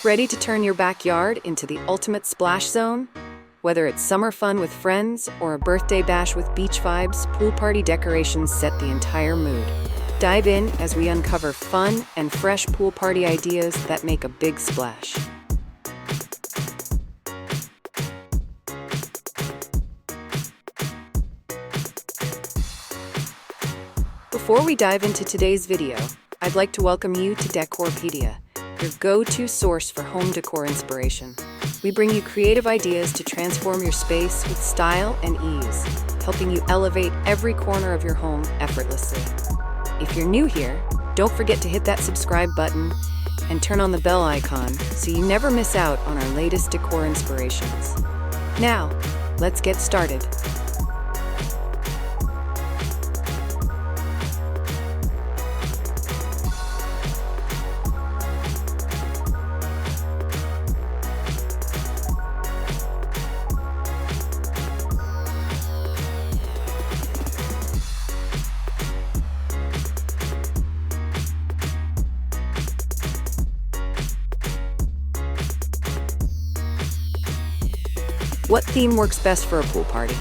Ready to turn your backyard into the ultimate splash zone? Whether it's summer fun with friends or a birthday bash with beach vibes, pool party decorations set the entire mood. Dive in as we uncover fun and fresh pool party ideas that make a big splash. Before we dive into today's video, I'd like to welcome you to Decorpediya, your go-to source for home decor inspiration. We bring you creative ideas to transform your space with style and ease, helping you elevate every corner of your home effortlessly. If you're new here, don't forget to hit that subscribe button and turn on the bell icon so you never miss out on our latest decor inspirations. Now, let's get started. What theme works best for a pool party?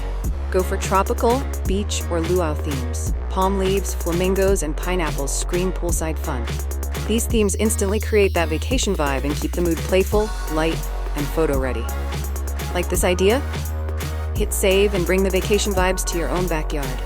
Go for tropical, beach, or luau themes. Palm leaves, flamingos, and pineapples scream poolside fun. These themes instantly create that vacation vibe and keep the mood playful, light, and photo-ready. Like this idea? Hit save and bring the vacation vibes to your own backyard.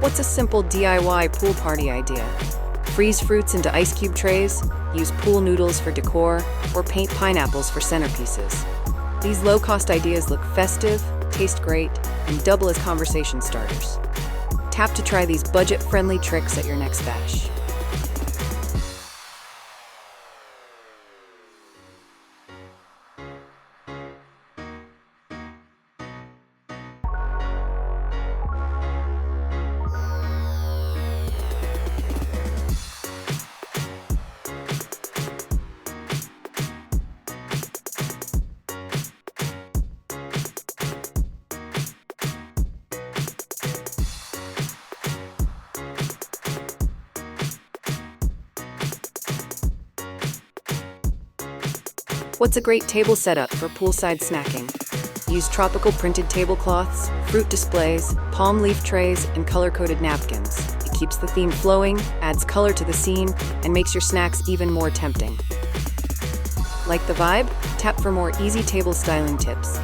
What's a simple DIY pool party idea? Freeze fruits into ice cube trays, use pool noodles for decor, or paint pineapples for centerpieces. These low-cost ideas look festive, taste great, and double as conversation starters. Tap to try these budget-friendly tricks at your next bash. What's a great table setup for poolside snacking? Use tropical printed tablecloths, fruit displays, palm leaf trays, and color-coded napkins. It keeps the theme flowing, adds color to the scene, and makes your snacks even more tempting. Like the vibe? Tap for more easy table styling tips.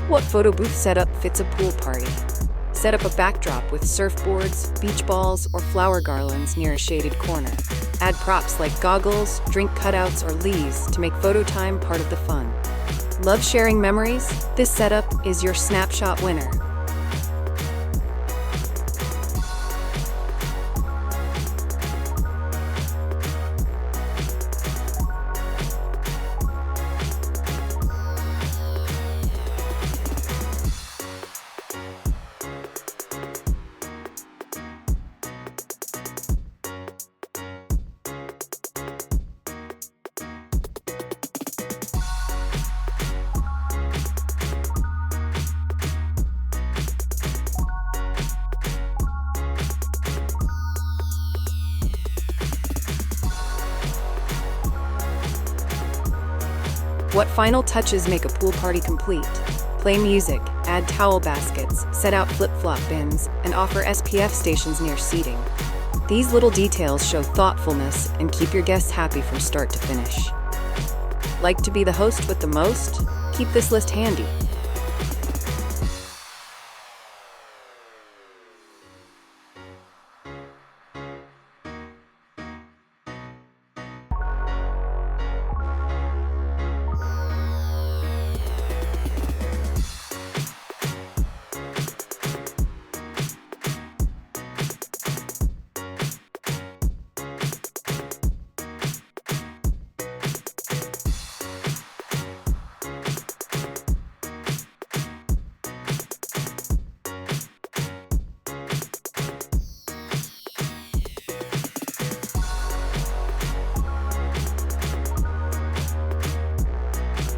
What photo booth setup fits a pool party? Set up a backdrop with surfboards, beach balls, or flower garlands near a shaded corner. Add props like goggles, drink cutouts, or leaves to make photo time part of the fun. Love sharing memories? This setup is your snapshot winner. What final touches make a pool party complete? Play music, add towel baskets, set out flip-flop bins, and offer SPF stations near seating. These little details show thoughtfulness and keep your guests happy from start to finish. Like to be the host with the most? Keep this list handy.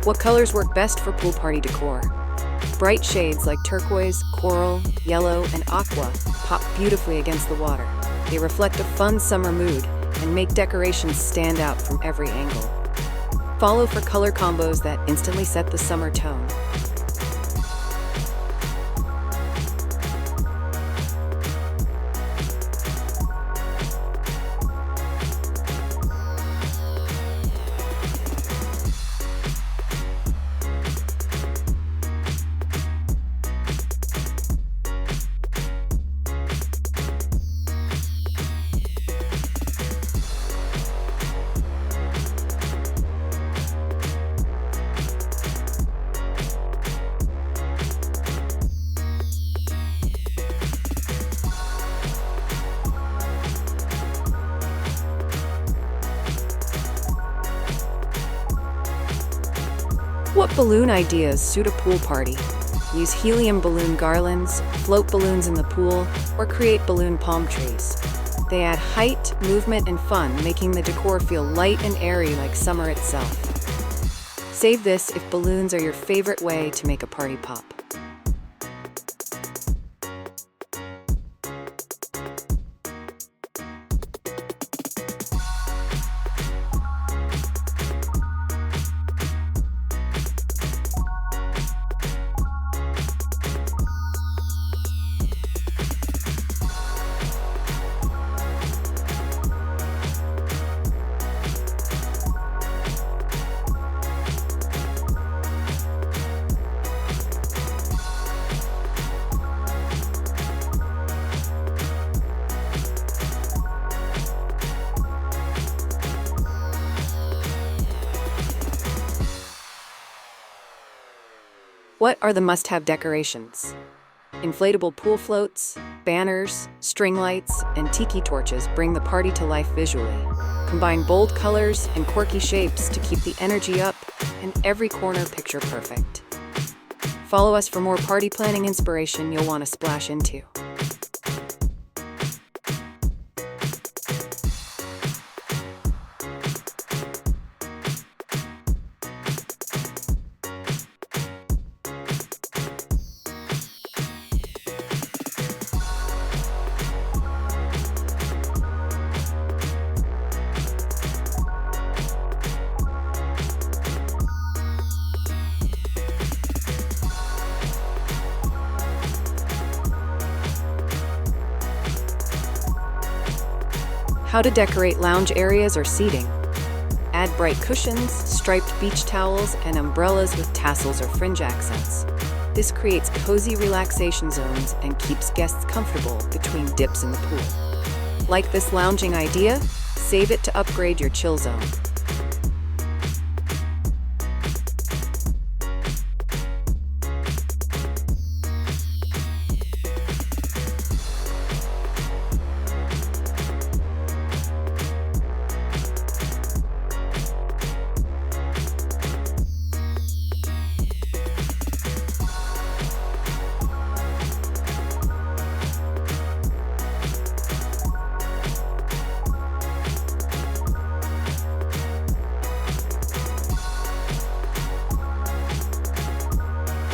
What colors work best for pool party decor? Bright shades like turquoise, coral, yellow, and aqua pop beautifully against the water. They reflect a fun summer mood and make decorations stand out from every angle. Follow for color combos that instantly set the summer tone. What balloon ideas suit a pool party? Use helium balloon garlands, float balloons in the pool, or create balloon palm trees. They add height, movement, and fun, making the decor feel light and airy like summer itself. Save this if balloons are your favorite way to make a party pop. What are the must-have decorations? Inflatable pool floats, banners, string lights, and tiki torches bring the party to life visually. Combine bold colors and quirky shapes to keep the energy up and every corner picture perfect. Follow us for more party planning inspiration you'll want to splash into. How to decorate lounge areas or seating. Add bright cushions, striped beach towels, and umbrellas with tassels or fringe accents. This creates cozy relaxation zones and keeps guests comfortable between dips in the pool. Like this lounging idea? Save it to upgrade your chill zone.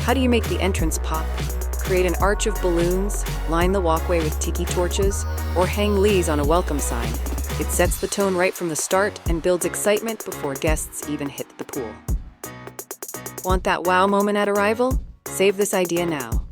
How do you make the entrance pop? Create an arch of balloons, line the walkway with tiki torches, or hang leaves on a welcome sign. It sets the tone right from the start and builds excitement before guests even hit the pool. Want that wow moment at arrival? Save this idea now.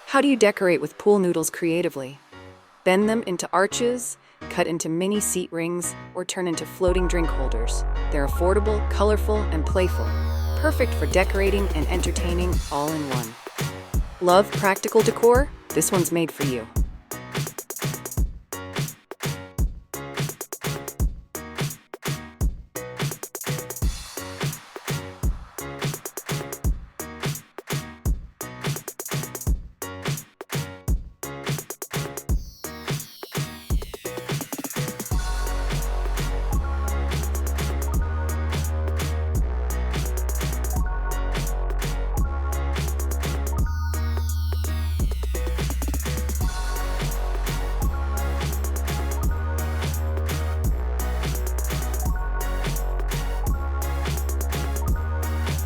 How do you decorate with pool noodles creatively? Bend them into arches, cut into mini seat rings, or turn into floating drink holders. They're affordable, colorful, and playful. Perfect for decorating and entertaining all in one. Love practical decor? This one's made for you.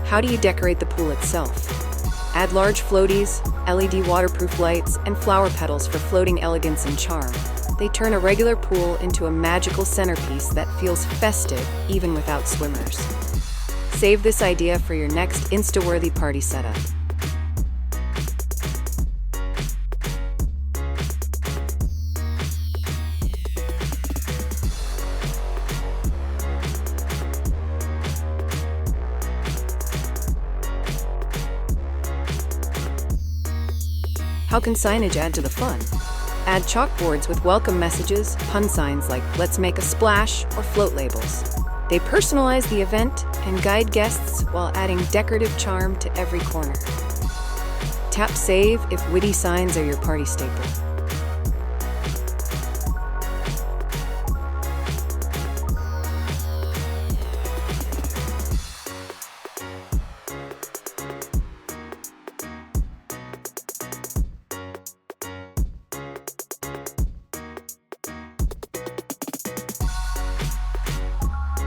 How do you decorate the pool itself? Add large floaties, LED waterproof lights, and flower petals for floating elegance and charm. They turn a regular pool into a magical centerpiece that feels festive even without swimmers. Save this idea for your next Insta-worthy party setup. How can signage add to the fun? Add chalkboards with welcome messages, pun signs like "Let's make a splash" or float labels. They personalize the event and guide guests while adding decorative charm to every corner. Tap save if witty signs are your party staple.